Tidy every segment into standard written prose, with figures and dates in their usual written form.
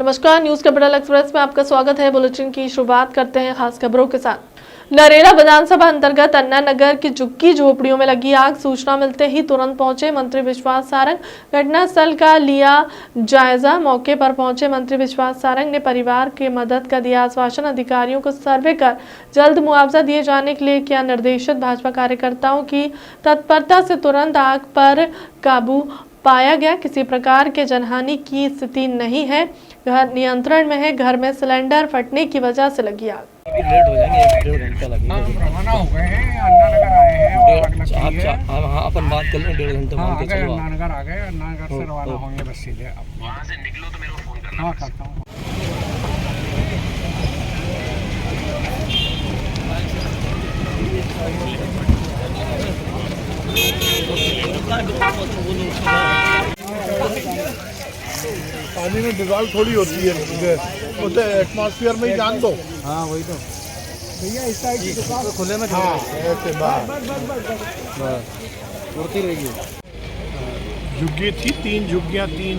नमस्कार, news capital express में आपका स्वागत है। बुलेटिन की शुरुआत करते हैं खास खबरों के साथ। नरेला विधानसभा अंतर्गत अन्ना नगर की झुग्गी झोपड़ियों में लगी आग। सूचना मिलते ही तुरंत पहुंचे मंत्री विश्वास सारंग। घटनास्थल का लिया जायजा। मौके पर पहुंचे मंत्री विश्वास सारंग ने परिवार की मदद का दिया आश्वासन। अधिकारियों को सर्वे कर जल्द मुआवजा दिए जाने के लिए किया निर्देशित। भाजपा कार्यकर्ताओं की तत्परता से तुरंत आग पर काबू पाया गया। किसी प्रकार के जनहानि की स्थिति नहीं है। घर नियंत्रण में है। घर में सिलेंडर फटने की वजह से लगी आग। लेट हो जाएंगे, 1-1.5 घंटा लगेगा। रवाना हो गए हैं, अन्ना नगर आए हैं और आग लगी है। हाँ, अपन बात कर लें, 1.5 घंटे मान के चलो। अन्ना नगर आ गए, अन्ना नगर से रवाना होंगे बस सीधे। वहाँ से निकलो तो मेरे को फोन करना। हाँ, करता हूँ। पानी में डिजॉल्व थोड़ी होती है, वो तो एटमॉस्फेयर में ही जान दो। हाँ, वही तो भैया इस साइड की दुकान तो खुले में ऐसे उड़ती रहेगी। झुग्गी थी, 3 झुग्गियाँ, 3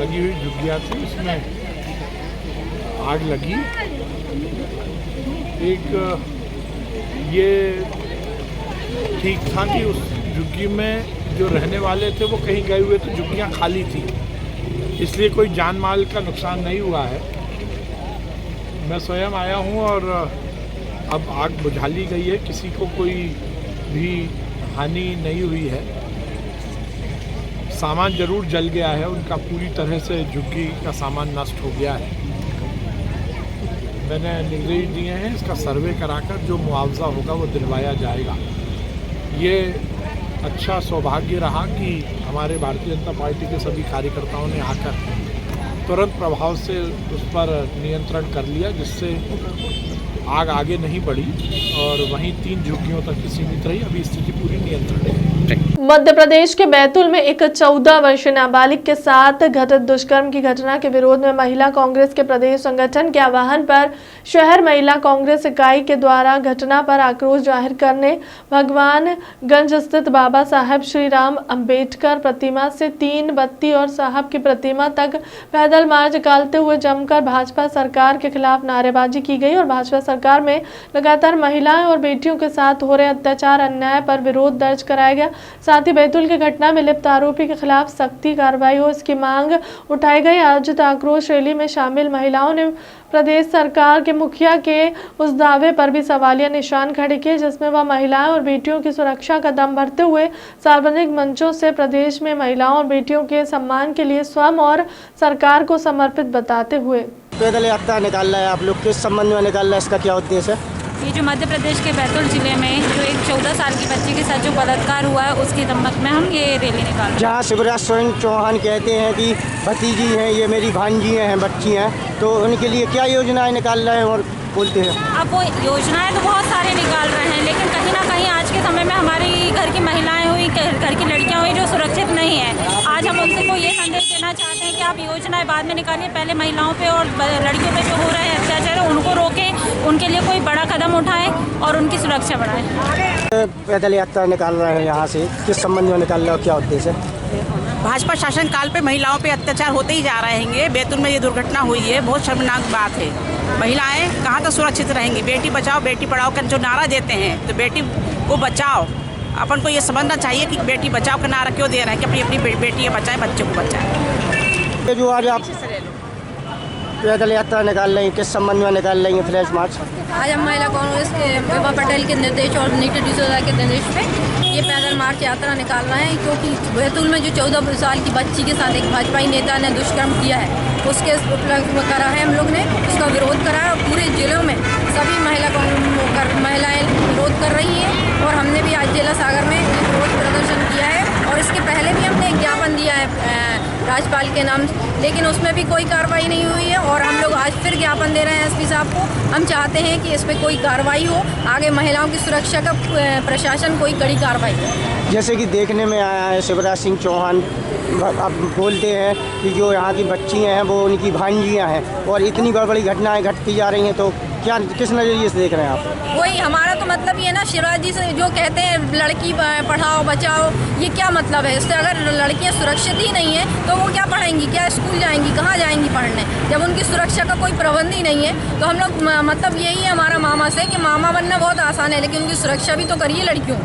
लगी हुई झुग्गियाँ थी, इसमें आग लगी। एक ये ठीक था कि उस झुग्गी में जो रहने वाले थे वो कहीं गए हुए थे, झुग्गियाँ खाली थी, इसलिए कोई जान माल का नुकसान नहीं हुआ है। मैं स्वयं आया हूँ और अब आग बुझा ली गई है, किसी को कोई भी हानि नहीं हुई है। सामान जरूर जल गया है, उनका पूरी तरह से झुग्गी का सामान नष्ट हो गया है। मैंने निर्देश दिए हैं, इसका सर्वे कराकर जो मुआवजा होगा वो दिलवाया जाएगा। ये अच्छा सौभाग्य रहा कि हमारे भारतीय जनता पार्टी के सभी कार्यकर्ताओं ने आकर तुरंत प्रभाव से उस पर नियंत्रण कर लिया, जिससे आग आगे नहीं बढ़ी और वहीं 3 झुग्गियों तक ही सीमित रही। अभी स्थिति पूरी नियंत्रण है। मध्य प्रदेश के बैतूल में एक 14 वर्षीय नाबालिग के साथ घटित दुष्कर्म की घटना के विरोध में महिला कांग्रेस के प्रदेश संगठन के आह्वान पर शहर महिला कांग्रेस इकाई के द्वारा घटना पर आक्रोश जाहिर करने भगवानगंज स्थित बाबा साहेब श्री राम अंबेडकर प्रतिमा से 3 बत्ती और साहब की प्रतिमा तक पैदल मार्च निकालते हुए जमकर भाजपा सरकार के खिलाफ नारेबाजी की गई और भाजपा सरकार में लगातार महिलाएं और बेटियों के साथ हो रहे अत्याचार अन्याय पर विरोध दर्ज कराया गया। साथ ही बैतूल की घटना में लिप्त आरोपी के खिलाफ सख्ती कार्रवाई हो, इसकी मांग उठाई गई। आयोजित आक्रोश रैली में शामिल महिलाओं ने प्रदेश सरकार के मुखिया के उस दावे पर भी सवालिया निशान खड़े किए जिसमें वह महिलाएं और बेटियों की सुरक्षा का दम भरते हुए सार्वजनिक मंचों से प्रदेश में महिलाओं और बेटियों के सम्मान के लिए स्वयं और सरकार को समर्पित बताते हुए पैदल यात्रा निकाल रहा है। आप लोग किस संबंध में निकाल रहा है, इसका क्या उद्देश्य है? ये जो मध्य प्रदेश के बैतूल जिले में जो एक 14 साल की बच्ची के साथ जो बलात्कार हुआ है, उसकी दमक में हम ये रैली निकाल रहे हैं। जहाँ शिवराज सिंह चौहान कहते हैं कि भतीजी हैं, ये मेरी भांजी हैं, बच्ची हैं, तो उनके लिए क्या योजनाएं निकाल रहे हैं और बोलते हैं? अब वो योजनाएं तो बहुत सारे निकाल रहे हैं, लेकिन कहीं ना कहीं आज के समय में हमारी घर की महिलाएं हुई, घर की लड़कियां हुई जो सुरक्षित नहीं है। आज हम उनसे को ये संदेश देना चाहते हैं कि आप योजनाएं बाद में निकालिए, पहले महिलाओं पे और लड़कियों पे जो हो रहे हैं अत्याचार उनको रोकें, उनके लिए कोई बड़ा कदम उठाएं और उनकी सुरक्षा बढ़ाएं। पैदल यात्रा निकाल रहे हैं, यहाँ से किस संबंध में निकाल रहे हो, क्या उद्देश्य है? भाजपा शासन काल पे महिलाओं पे अत्याचार होते ही जा रहे हैं। बैतूल में ये दुर्घटना हुई है, बहुत शर्मनाक बात है। महिलाएं कहाँ तक सुरक्षित रहेंगी? बेटी बचाओ बेटी पढ़ाओ का जो नारा देते हैं, तो बेटी को बचाओ, अपन को ये समझना चाहिए कि बेटी बचाओ का नारा क्यों दे रहे हैं, कि अपनी अपनी बेटियाँ बचाएं, बच्चों को बचाएं। ये जो आज आप पैदल यात्रा निकाल रही हैं, किस संबंध में निकाल रही हैं फ्लैश मार्च? आज हम महिला कांग्रेस के विभा पटेल के निर्देश और नीति डिसोजा के निर्देश पे ये पैदल मार्च यात्रा निकाल रहे हैं, क्योंकि बैतूल में जो 14 साल की बच्ची के साथ एक भाजपाई नेता ने दुष्कर्म किया है, उसके उपलक्ष्य में करा है, हम लोग ने उसका विरोध करा है और पूरे जिलों में सभी महिलाएं विरोध कर रही हैं और हमने भी आज जिला सागर में विरोध प्रदर्शन किया है और इसके पहले भी हमने एक ज्ञापन दिया है राज्यपाल के नाम, लेकिन उसमें भी कोई कार्रवाई नहीं हुई है और हम लोग आज फिर ज्ञापन दे रहे हैं एसपी साहब को। हम चाहते हैं कि इस पर कोई कार्रवाई हो, आगे महिलाओं की सुरक्षा का प्रशासन कोई कड़ी कार्रवाई। जैसे कि देखने में आया है शिवराज सिंह चौहान अब बोलते हैं कि जो यहाँ की बच्चियाँ हैं वो उनकी भांजियाँ हैं, और इतनी बड़ी बड़ी घटनाएं घटती जा रही हैं, तो क्या किस नज़रिए से देख रहे हैं आप? वही हमारा तो मतलब ये ना, शिवराज जी से जो कहते हैं लड़की पढ़ाओ बचाओ, ये क्या मतलब है? इससे अगर लड़कियां सुरक्षित ही नहीं है तो वो क्या पढ़ेंगी, क्या स्कूल जाएंगी, कहाँ जाएंगी पढ़ने, जब उनकी सुरक्षा का कोई प्रबंध ही नहीं है। तो हम लोग मतलब यही है हमारा मामा से कि मामा बनना बहुत आसान है, लेकिन उनकी सुरक्षा भी तो करिए लड़कियों।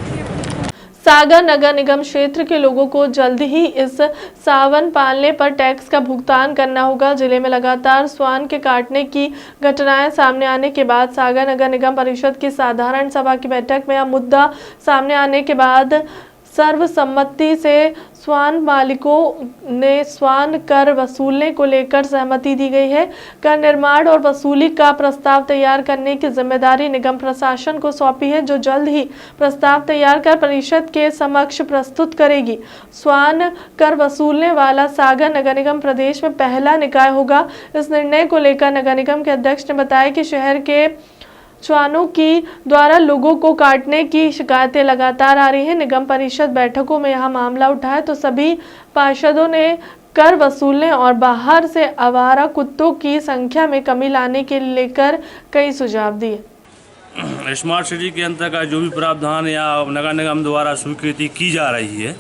सागर नगर निगम क्षेत्र के लोगों को जल्द ही इस सावन पालने पर टैक्स का भुगतान करना होगा। जिले में लगातार स्वान के काटने की घटनाएं सामने आने के बाद सागर नगर निगम परिषद की साधारण सभा की बैठक में यह मुद्दा सामने आने के बाद सर्वसम्मति से स्वान मालिकों ने स्वान कर वसूलने को लेकर सहमति दी गई है। कर निर्माण और वसूली का प्रस्ताव तैयार करने की जिम्मेदारी निगम प्रशासन को सौंपी है, जो जल्द ही प्रस्ताव तैयार कर परिषद के समक्ष प्रस्तुत करेगी। स्वान कर वसूलने वाला सागर नगर निगम प्रदेश में पहला निकाय होगा। इस निर्णय को लेकर नगर निगम के अध्यक्ष ने बताया कि शहर के स्वानों की द्वारा लोगों को काटने की शिकायतें लगातार आ रही हैं। निगम परिषद बैठकों में यह मामला उठाया तो सभी पार्षदों ने कर वसूलने और बाहर से आवारा कुत्तों की संख्या में कमी लाने के लेकर कई सुझाव दिए। स्मार्ट सिटी के अंतर्गत जो भी प्रावधान या नगर निगम द्वारा स्वीकृति की जा रही है,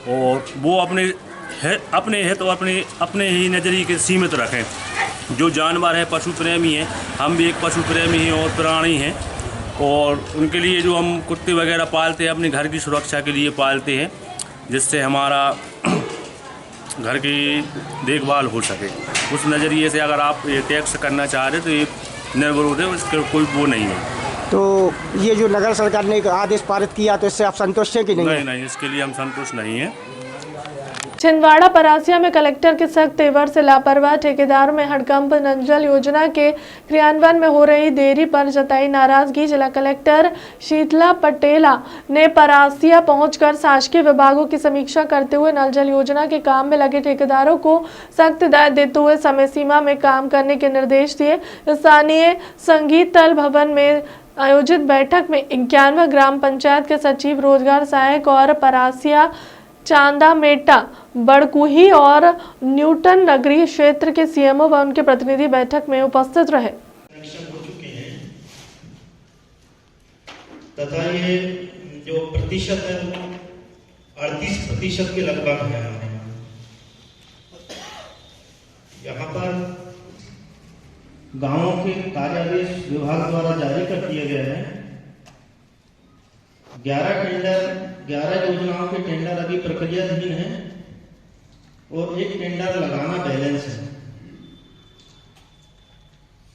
और वो अपने हित और अपने ही नज़रिए के सीमित रखें। जो जानवर है, पशु प्रेमी हैं, हम भी एक पशु प्रेमी हैं और प्राणी हैं, और उनके लिए जो हम कुत्ते वगैरह पालते हैं अपने घर की सुरक्षा के लिए पालते हैं, जिससे हमारा घर की देखभाल हो सके। उस नज़रिए से अगर आप ये टैक्स करना चाह रहे तो ये निर्विरोध है, उसका कोई वो नहीं है। तो ये जो नगर सरकार ने एक आदेश पारित किया, तो इससे आप संतुष्ट हैं कि नहीं? नहीं, इसके लिए हम संतुष्ट नहीं हैं। छिंदवाड़ा परासिया में कलेक्टर के सख्त तेवर से लापरवाह ठेकेदारों में हड़कंप। नल योजना के क्रियान्वयन में हो रही देरी पर जताई नाराजगी। जिला कलेक्टर शीतला पटेला ने परासिया पहुंचकर शासकीय विभागों की समीक्षा करते हुए नल जल योजना के काम में लगे ठेकेदारों को सख्त हिदायत देते हुए समय सीमा में काम करने के निर्देश दिए। स्थानीय संगीत तल भवन में आयोजित बैठक में 91 ग्राम पंचायत के सचिव, रोजगार सहायक और परासिया, चांदा मेटा, बड़कुही और न्यूटन नगरीय क्षेत्र के सीएमओ व उनके प्रतिनिधि बैठक में उपस्थित रहे। हो चुके हैं तथा ये जो प्रतिशत है वो 38% के लगभग है। यहाँ पर गांवों के कार्यादेश विभाग द्वारा जारी कर दिए गए हैं। 11 योजनाओं के टेंडर अभी प्रक्रियाधीन है और एक टेंडर लगाना बैलेंस है।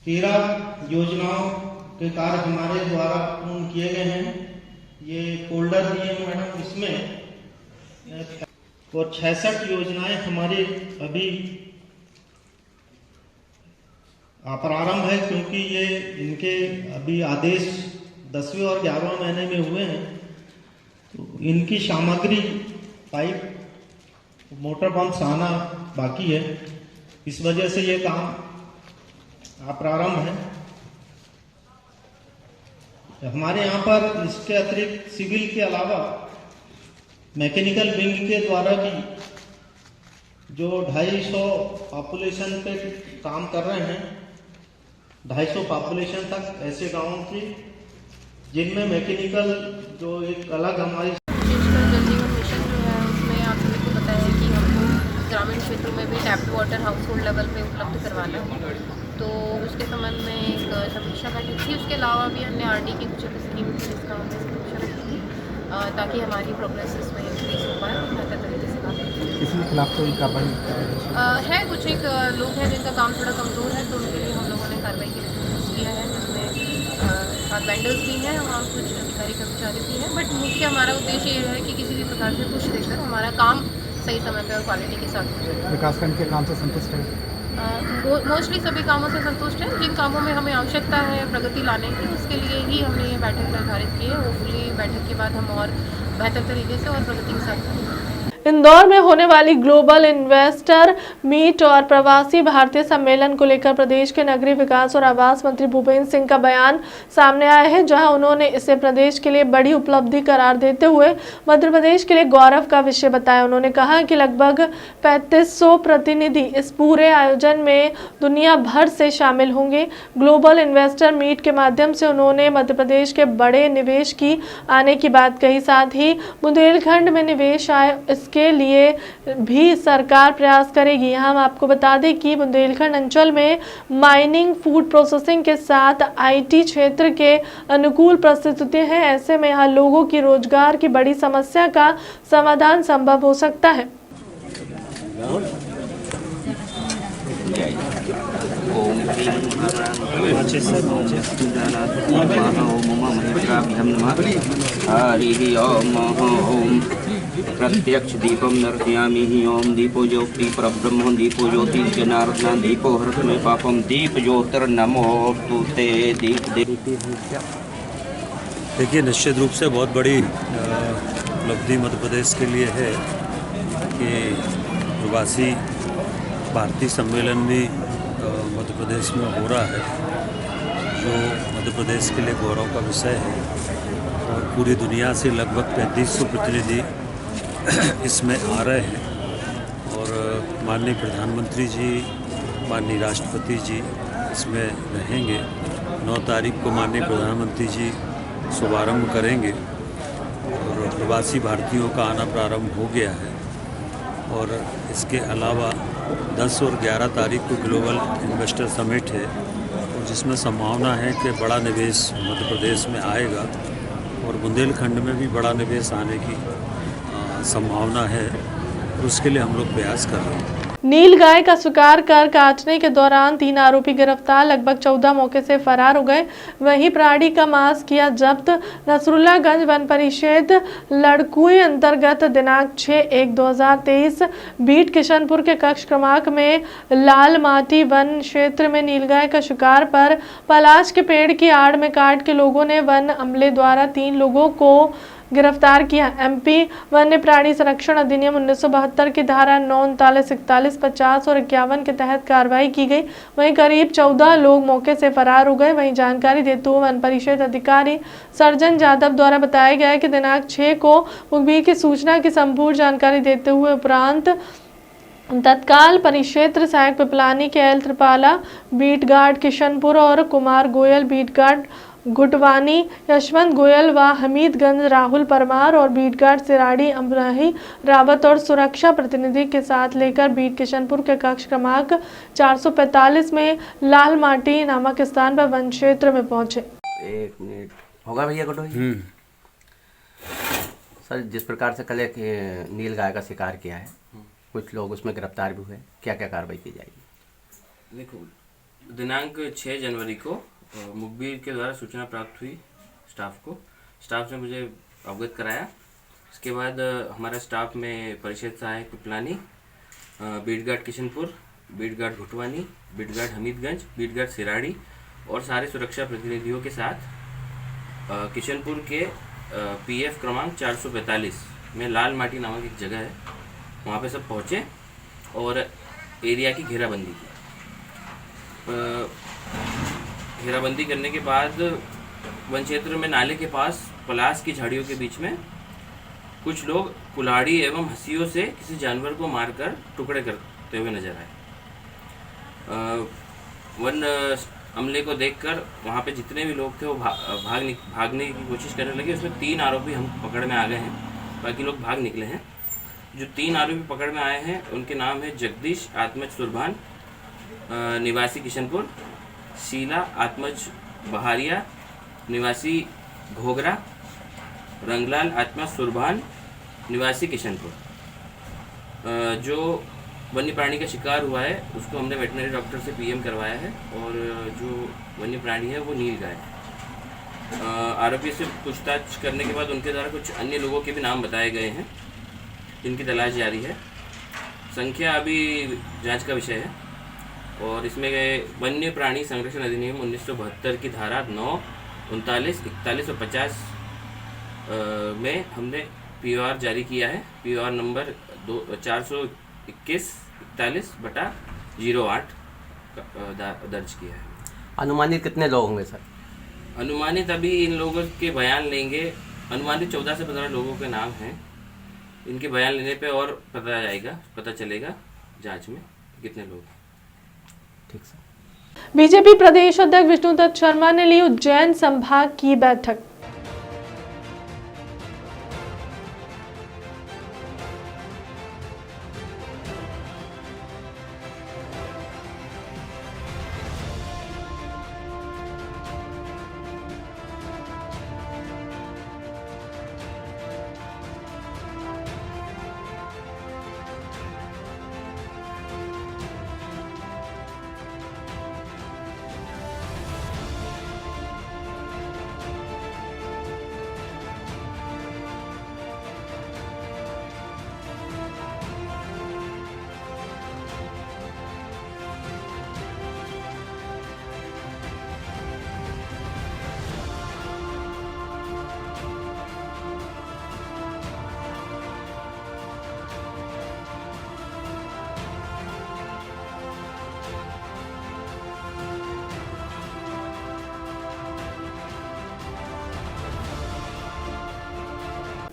13 योजनाओं के कार्य हमारे द्वारा पूर्ण किए गए हैं। ये फोल्डर दिए हैं मैडम, इसमें और 66 योजनाएं हमारे अभी प्रारंभ है, क्योंकि ये इनके अभी आदेश 10वें और 11वें महीने में हुए हैं। तो इनकी सामग्री पाइप, मोटर पंप आना बाकी है। इस वजह से ये काम प्रारंभ है। हमारे यहाँ पर इसके अतिरिक्त सिविल के अलावा मैकेनिकल विंग के द्वारा भी जो 250 पॉपुलेशन पे काम कर रहे हैं, 250 पॉपुलेशन तक ऐसे गांवों की जिनमें मैकेनिकल जो एक अलग हमारी जल जीवन मिशन जो है उसमें आप सभी को पता है कि हमको ग्रामीण क्षेत्रों में भी tap water house hold level पे उपलब्ध करवाना है। तो उसके संबंध में एक समीक्षा बैठी थी। उसके अलावा भी हमने आरडी की कुछ स्कीम थी जिसका हमने समीक्षा रखी थी ताकि हमारी प्रोग्रेस इसमें इंक्रीज हो पाए और बेहतर तरीके से काम। किसी खिलाफ कोई कार्रवाई है? कुछ एक लोग हैं जिनका काम थोड़ा कमज़ोर है, तो उनके लिए हम लोगों ने कार्रवाई की किया है, जिसमें वेंडर्स भी हैं और कुछ अधिकारी कर्मचारी भी हैं। बट मुख्य हमारा उद्देश्य ये है कि किसी भी प्रकार से पुश देकर हमारा काम सही समय पर और क्वालिटी के साथ हो जाए। विकासखंड के काम से संतुष्ट है? मोस्टली सभी कामों से संतुष्ट हैं। जिन कामों में हमें आवश्यकता है प्रगति लाने की, उसके लिए ही हमने ये बैठक निर्धारित की है। होपफुली बैठक के बाद हम और बेहतर तरीके से और प्रगति के साथ इंदौर में होने वाली ग्लोबल इन्वेस्टर मीट और प्रवासी भारतीय सम्मेलन को लेकर प्रदेश के नगरीय विकास और आवास मंत्री भूपेंद्र सिंह का बयान सामने आया है, जहां उन्होंने इसे प्रदेश के लिए बड़ी उपलब्धि करार देते हुए मध्य प्रदेश के लिए गौरव का विषय बताया। उन्होंने कहा कि लगभग 3500 प्रतिनिधि इस पूरे आयोजन में दुनिया भर से शामिल होंगे। ग्लोबल इन्वेस्टर मीट के माध्यम से उन्होंने मध्य प्रदेश के बड़े निवेश की आने की बात कही। साथ ही बुंदेलखंड में निवेश आए इसके लिए भी सरकार प्रयास करेगी। हम आपको बता दें कि बुंदेलखंड अंचल में माइनिंग, फूड प्रोसेसिंग के साथ IT क्षेत्र के अनुकूल परिस्थितियां हैं। ऐसे में यहाँ लोगों की रोजगार की बड़ी समस्या का समाधान संभव हो सकता है। प्रत्यक्ष दीपम नरसयामि ओम दीपो ज्योति परब्रह्म दीपो ज्योति जनार्दन दीपो हृदय पापम दीप ज्योतिर्नमोस्तुते दीप। देखिए, निश्चित रूप से बहुत बड़ी उपलब्धि मध्य प्रदेश के लिए है कि प्रवासी भारतीय सम्मेलन भी मध्य प्रदेश में हो रहा है, जो मध्य प्रदेश के लिए गौरव का विषय है। और पूरी दुनिया से लगभग 3500 प्रतिनिधि इसमें आ रहे हैं और माननीय प्रधानमंत्री जी, माननीय राष्ट्रपति जी इसमें रहेंगे। 9 तारीख को माननीय प्रधानमंत्री जी शुभारंभ करेंगे और प्रवासी भारतीयों का आना प्रारंभ हो गया है। और इसके अलावा 10 और 11 तारीख को ग्लोबल इन्वेस्टर समिट है, और जिसमें संभावना है कि बड़ा निवेश मध्य प्रदेश में आएगा और बुंदेलखंड में भी बड़ा निवेश आने की संभावना है। और उसके लिए हम लोग प्रयास कर रहे हैं। नील गाय का शिकार कर काटने के दौरान 3 आरोपी गिरफ्तार, लगभग 14 मौके से फरार हो गए। वहीं प्राणी का मांस किया जब्त। नसरुल्लागंज वन परिषद लड़कुई अंतर्गत दिनांक 6/1/2023 बीट किशनपुर के कक्ष क्रमांक में लाल माटी वन क्षेत्र में नीलगाय का शिकार पर पलाश के पेड़ की आड़ में काट के लोगों ने वन अमले द्वारा 3 लोगों को गिरफ्तार किया। MP वन्य प्राणी संरक्षण अधिनियम 1972 की धारा 9, 39, 41, 50 और 51 के तहत कार्रवाई की गई। वहीं करीब 14 लोग मौके से फरार हो गए। वहीं जानकारी देते हुए वन परिषद अधिकारी सर्जन यादव द्वारा बताया गया है कि दिनांक 6 को मुखबिर की सूचना की संपूर्ण जानकारी देते हुए उपरांत तत्काल परिक्षेत्र सहायक पिपलानी के एल त्रिपाला, बीट गार्ड किशनपुर और कुमार गोयल, बीट गार्ड घुटवानी, यशवंत गोयल व हमीदगंज राहुल परमार और बीट गार्ड सिराड़ी अमराही रावत और सुरक्षा प्रतिनिधि के साथ लेकर बीट किशनपुर के कक्ष क्रमांक 445 में लाल माटी नामक स्थान पर वन क्षेत्र में पहुंचे। 1 मिनट होगा भैया गुड्डू। सर, जिस प्रकार से कल एक नील गाय का शिकार किया है, कुछ लोग उसमें गिरफ्तार भी हुए, क्या क्या कार्रवाई की जाएगी? देखो, दिनांक 6 जनवरी को मुखबिर के द्वारा सूचना प्राप्त हुई स्टाफ ने मुझे अवगत कराया। इसके बाद हमारा स्टाफ में परिषद सहायक Piplani, beat guard Kishanpur, beat guard Ghutwani, beat guard Hamidganj, beat guard Siradi और सारे सुरक्षा प्रतिनिधियों के साथ किशनपुर के PF क्रमांक 445 में लाल माटी नामक एक जगह है, वहाँ पे सब पहुँचे और एरिया की घेराबंदी की। घेराबंदी करने के बाद वन क्षेत्र में नाले के पास पलाश की झाड़ियों के बीच में कुछ लोग कुल्हाड़ी एवं हंसियों से किसी जानवर को मारकर टुकड़े करते हुए नजर आए। वन अमले को देखकर वहाँ पे जितने भी लोग थे वो भागने की कोशिश करने लगे। उसमें 3 आरोपी हम पकड़ में आ गए हैं, बाकी लोग भाग निकले हैं। जो 3 आरोपी पकड़ में आए हैं उनके नाम है जगदीश आत्मज सुरभान निवासी किशनपुर, शीला आत्मज बहारिया निवासी घोगरा, रंगलाल आत्मा सुरभान निवासी किशनपुर। जो वन्य प्राणी का शिकार हुआ है उसको हमने वेटनरी डॉक्टर से PM करवाया है और जो वन्य प्राणी है वो नील गाय है। आरोपी से पूछताछ करने के बाद उनके द्वारा कुछ अन्य लोगों के भी नाम बताए गए हैं जिनकी तलाश जारी है। संख्या अभी जांच का विषय है और इसमें वन्य प्राणी संरक्षण अधिनियम 1972 की धारा 9, 39, 41 और 50 में हमने POR जारी किया है। POR नंबर 421/41 दर्ज किया है। अनुमानित कितने लोग होंगे सर? अनुमानित अभी इन लोगों के बयान लेंगे, अनुमानित 14 से 15 लोगों के नाम हैं। इनके बयान लेने पे और पता चलेगा जांच में कितने लोग। ठीक सर। बीजेपी प्रदेश अध्यक्ष विष्णुदत्त शर्मा ने ली उज्जैन संभाग की बैठक।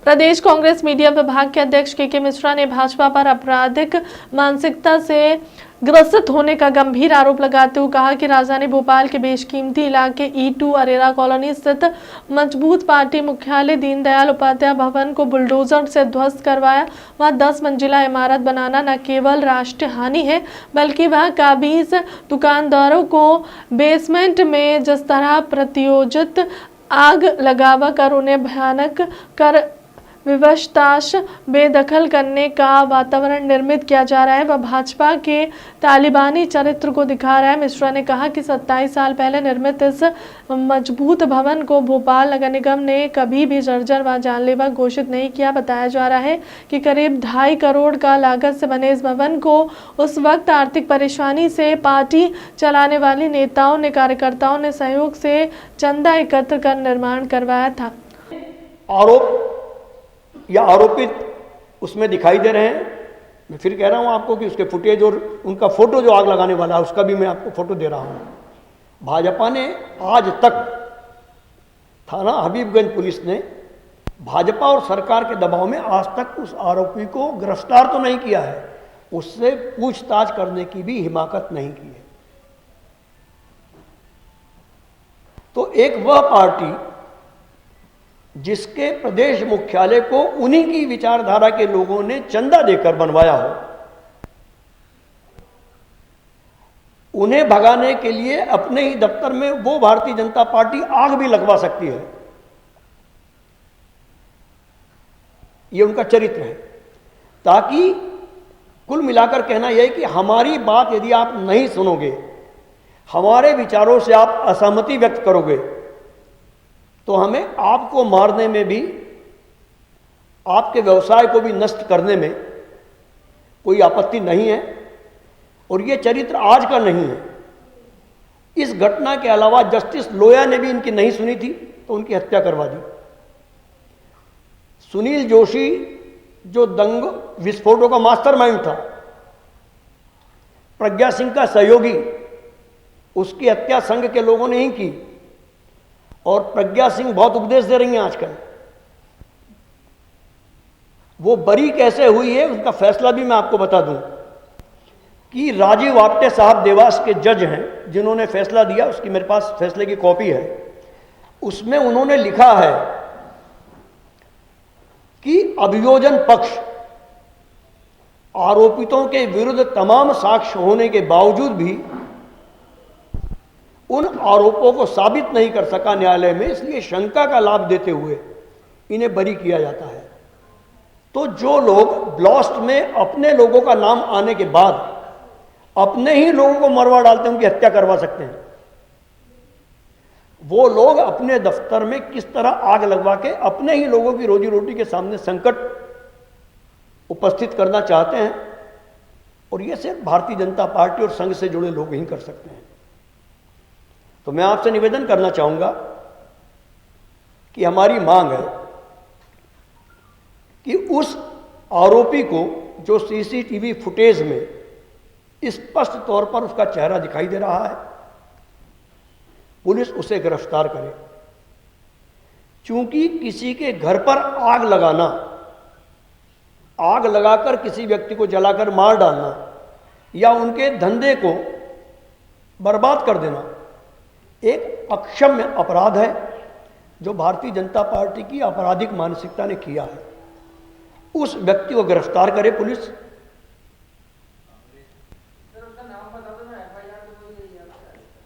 प्रदेश कांग्रेस मीडिया विभाग के अध्यक्ष के मिश्रा ने भाजपा पर आपराधिक मानसिकता से ग्रसित होने का गंभीर आरोप लगाते हुए कहा कि राजधानी भोपाल के बेशकीमती इलाके E2 अरेरा कॉलोनी स्थित मजबूत पार्टी मुख्यालय दीनदयाल उपाध्याय भवन को बुलडोजर से ध्वस्त करवाया। वहां 10 मंजिला इमारत बनाना न केवल राष्ट्रीय हानि है बल्कि वह काबिज दुकानदारों को बेसमेंट में जिस तरह प्रतियोजित आग लगावा कर उन्हें भयानक कर विवशताश बेदखल करने का वातावरण निर्मित किया जा रहा है, वह भाजपा के तालिबानी चरित्र को दिखा रहा है। मिश्रा ने कहा कि 27 साल पहले निर्मित इस मजबूत भवन को भोपाल नगर निगम ने कभी भी जर्जर व जानलेवा घोषित नहीं किया। बताया जा रहा है कि करीब 2.5 करोड़ का लागत से बने इस भवन को उस वक्त आर्थिक परेशानी से पार्टी चलाने वाली नेताओं ने कार्यकर्ताओं ने सहयोग से चंदा एकत्र कर निर्माण करवाया था। आरोप या आरोपित उसमें दिखाई दे रहे हैं। मैं फिर कह रहा हूं आपको कि उसके फुटेज और उनका फोटो जो आग लगाने वाला है उसका भी मैं आपको फोटो दे रहा हूं। भाजपा ने आज तक थाना हबीबगंज पुलिस ने भाजपा और सरकार के दबाव में आज तक उस आरोपी को गिरफ्तार तो नहीं किया है, उससे पूछताछ करने की भी हिमाकत नहीं की है। तो एक वह पार्टी जिसके प्रदेश मुख्यालय को उन्हीं की विचारधारा के लोगों ने चंदा देकर बनवाया हो, उन्हें भगाने के लिए अपने ही दफ्तर में वो भारतीय जनता पार्टी आग भी लगवा सकती है। ये उनका चरित्र है। ताकि कुल मिलाकर कहना यह है कि हमारी बात यदि आप नहीं सुनोगे, हमारे विचारों से आप असहमति व्यक्त करोगे, तो हमें आपको मारने में भी, आपके व्यवसाय को भी नष्ट करने में कोई आपत्ति नहीं है। और ये चरित्र आज का नहीं है। इस घटना के अलावा जस्टिस लोया ने भी इनकी नहीं सुनी थी तो उनकी हत्या करवा दी। सुनील जोशी जो दंग विस्फोटों का मास्टरमाइंड था, प्रज्ञा सिंह का सहयोगी, उसकी हत्या संघ के लोगों ने ही की। और प्रज्ञा सिंह बहुत उपदेश दे रही हैं आजकल। वो बरी कैसे हुई है उसका फैसला भी मैं आपको बता दूं कि राजीव आप्टे साहब देवास के जज हैं जिन्होंने फैसला दिया, उसकी मेरे पास फैसले की कॉपी है। उसमें उन्होंने लिखा है कि अभियोजन पक्ष आरोपितों के विरुद्ध तमाम साक्ष्य होने के बावजूद भी उन आरोपों को साबित नहीं कर सका न्यायालय में, इसलिए शंका का लाभ देते हुए इन्हें बरी किया जाता है। तो जो लोग ब्लास्ट में अपने लोगों का नाम आने के बाद अपने ही लोगों को मरवा डालते हैं, उनकी हत्या करवा सकते हैं। वो लोग अपने दफ्तर में किस तरह आग लगवा के अपने ही लोगों की रोजी रोटी के सामने संकट उपस्थित करना चाहते हैं, और ये सिर्फ भारतीय जनता पार्टी और संघ से जुड़े लोग ही कर सकते हैं। तो मैं आपसे निवेदन करना चाहूंगा कि हमारी मांग है कि उस आरोपी को जो सीसीटीवी फुटेज में स्पष्ट तौर पर उसका चेहरा दिखाई दे रहा है, पुलिस उसे गिरफ्तार करे। चूंकि किसी के घर पर आग लगाना, आग लगाकर किसी व्यक्ति को जलाकर मार डालना या उनके धंधे को बर्बाद कर देना एक अक्षम्य अपराध है जो भारतीय जनता पार्टी की आपराधिक मानसिकता ने किया है। उस व्यक्ति को गिरफ्तार करे पुलिस।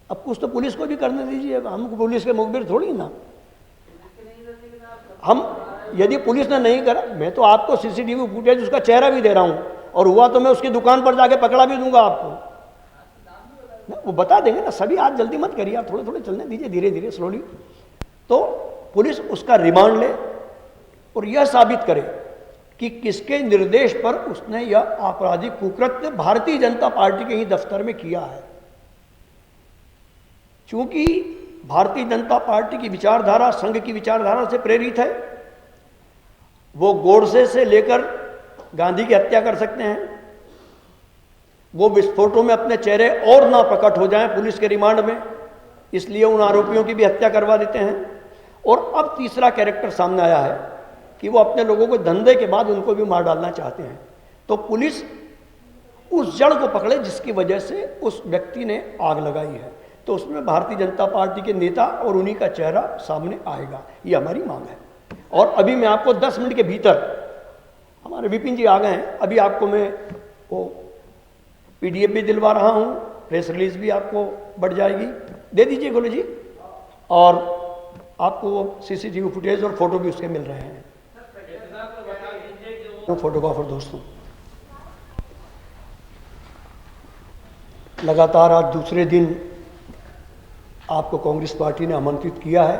अब कुछ तो पुलिस को भी करने दीजिए, हम पुलिस के मुखबिर थोड़ी ना। हम यदि पुलिस ने नहीं करा, मैं तो आपको सीसीटीवी फुटेज उसका चेहरा भी दे रहा हूं, और हुआ तो मैं उसकी दुकान पर जाके पकड़ा भी दूंगा आपको, वो बता देंगे ना। सभी आज जल्दी मत करिए, आप थोड़े थोड़े चलने दीजिए, धीरे धीरे स्लोली। तो पुलिस उसका रिमांड ले और यह साबित करे कि किसके निर्देश पर उसने यह आपराधिक कुकृत्य भारतीय जनता पार्टी के ही दफ्तर में किया है। चूंकि भारतीय जनता पार्टी की विचारधारा संघ की विचारधारा से प्रेरित है, वो गोडसे से लेकर गांधी की हत्या कर सकते हैं, वो विस्फोटों में अपने चेहरे और ना प्रकट हो जाएं पुलिस के रिमांड में, इसलिए उन आरोपियों की भी हत्या करवा देते हैं। और अब तीसरा कैरेक्टर सामने आया है कि वो अपने लोगों को धंधे के बाद उनको भी मार डालना चाहते हैं। तो पुलिस उस जड़ को पकड़े जिसकी वजह से उस व्यक्ति ने आग लगाई है, तो उसमें भारतीय जनता पार्टी के नेता और उन्हीं का चेहरा सामने आएगा, ये हमारी मांग है। और अभी मैं आपको 10 मिनट के भीतर, हमारे विपिन जी आ गए हैं, अभी आपको मैं वो PDF भी दिलवा रहा हूँ, प्रेस रिलीज भी आपको बढ़ जाएगी, दे दीजिए गोले जी, और आपको CCTV फुटेज और फोटो भी उसके मिल रहे हैं। तो फोटोग्राफर दोस्तों, लगातार आज दूसरे दिन आपको कांग्रेस पार्टी ने आमंत्रित किया है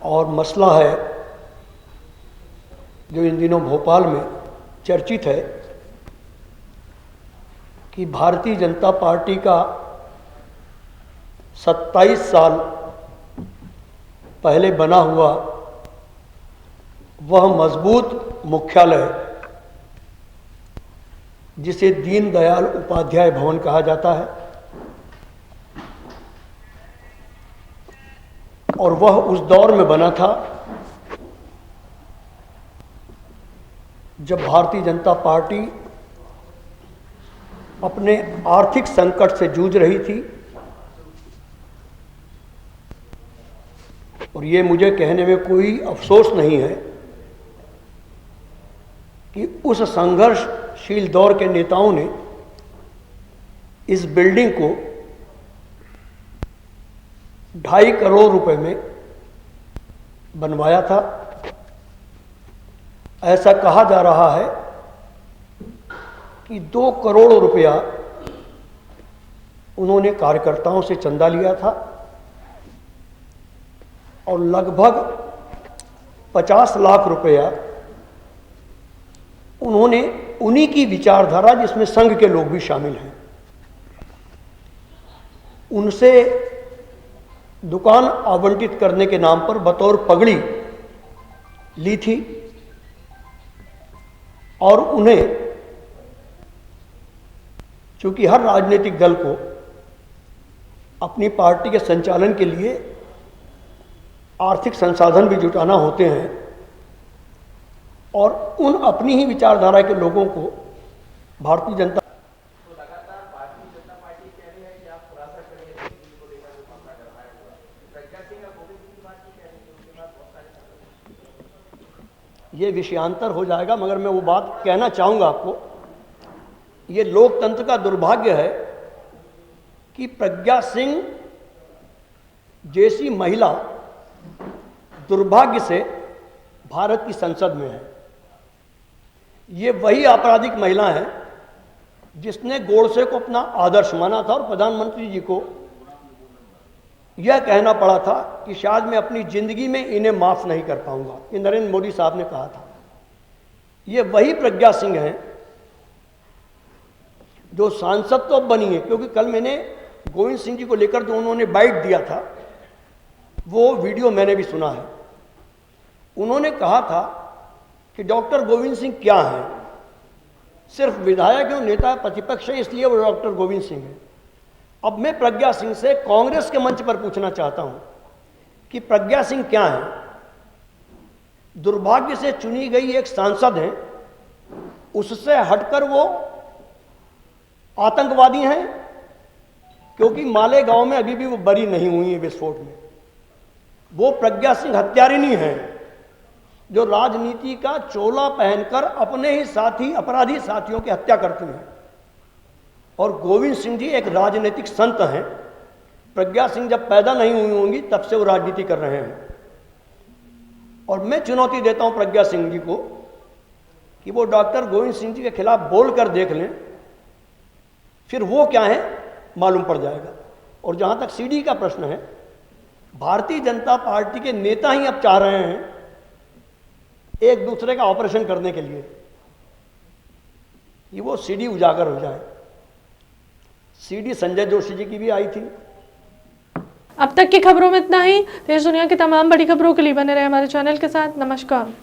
और मसला है जो इन दिनों भोपाल में चर्चित है कि भारतीय जनता पार्टी का 27 साल पहले बना हुआ वह मजबूत मुख्यालय, जिसे दीनदयाल उपाध्याय भवन कहा जाता है, और वह उस दौर में बना था जब भारतीय जनता पार्टी अपने आर्थिक संकट से जूझ रही थी। और ये मुझे कहने में कोई अफसोस नहीं है कि उस संघर्षशील दौर के नेताओं ने इस बिल्डिंग को 2.5 करोड़ रुपए में बनवाया था। ऐसा कहा जा रहा है कि 2 करोड़ रुपया उन्होंने कार्यकर्ताओं से चंदा लिया था और लगभग 50 लाख रुपया उन्होंने उन्हीं की विचारधारा, जिसमें संघ के लोग भी शामिल हैं, उनसे दुकान आवंटित करने के नाम पर बतौर पगड़ी ली थी और उन्हें, चूंकि हर राजनीतिक दल को अपनी पार्टी के संचालन के लिए आर्थिक संसाधन भी जुटाना होते हैं, और उन अपनी ही विचारधारा के लोगों को भारतीय जनता ये विषयांतर हो जाएगा, मगर मैं वो बात कहना चाहूँगा आपको। ये लोकतंत्र का दुर्भाग्य है कि प्रज्ञा सिंह जैसी महिला दुर्भाग्य से भारत की संसद में है। ये वही आपराधिक महिला है जिसने गोडसे को अपना आदर्श माना था और प्रधानमंत्री जी को यह कहना पड़ा था कि शायद मैं अपनी जिंदगी में इन्हें माफ नहीं कर पाऊंगा, ये नरेंद्र मोदी साहब ने कहा था। ये वही प्रज्ञा सिंह हैं जो सांसद तो बनी है, क्योंकि कल मैंने गोविंद सिंह जी को लेकर जो उन्होंने बाइट दिया था वो वीडियो मैंने भी सुना है। उन्होंने कहा था कि डॉक्टर गोविंद सिंह क्या है। सिर्फ विधायक और नेता प्रतिपक्ष है इसलिए वो डॉक्टर गोविंद सिंह है। अब मैं प्रज्ञा सिंह से कांग्रेस के मंच पर पूछना चाहता हूं कि प्रज्ञा सिंह क्या है। दुर्भाग्य से चुनी गई एक सांसद है, उससे हटकर वो आतंकवादी हैं, क्योंकि मालेगांव में अभी भी वो बरी नहीं हुई है विस्फोट में। वो प्रज्ञा सिंह हत्यारिणी है जो राजनीति का चोला पहनकर अपने ही साथी अपराधी साथियों की हत्या करती हैं। और गोविंद सिंह जी एक राजनीतिक संत हैं। प्रज्ञा सिंह जब पैदा नहीं हुई होंगी तब से वो राजनीति कर रहे हैं। और मैं चुनौती देता हूं प्रज्ञा सिंह जी को कि वो डॉक्टर गोविंद सिंह जी के खिलाफ बोलकर देख लें, फिर वो क्या है मालूम पड़ जाएगा। और जहां तक सीडी का प्रश्न है, भारतीय जनता पार्टी के नेता ही अब चाह रहे हैं एक दूसरे का ऑपरेशन करने के लिए कि वो सीडी उजागर हो जाए। सीडी संजय जोशी जी की भी आई थी। अब तक की खबरों में इतना ही। देश दुनिया की तमाम बड़ी खबरों के लिए बने रहे हमारे चैनल के साथ। नमस्कार।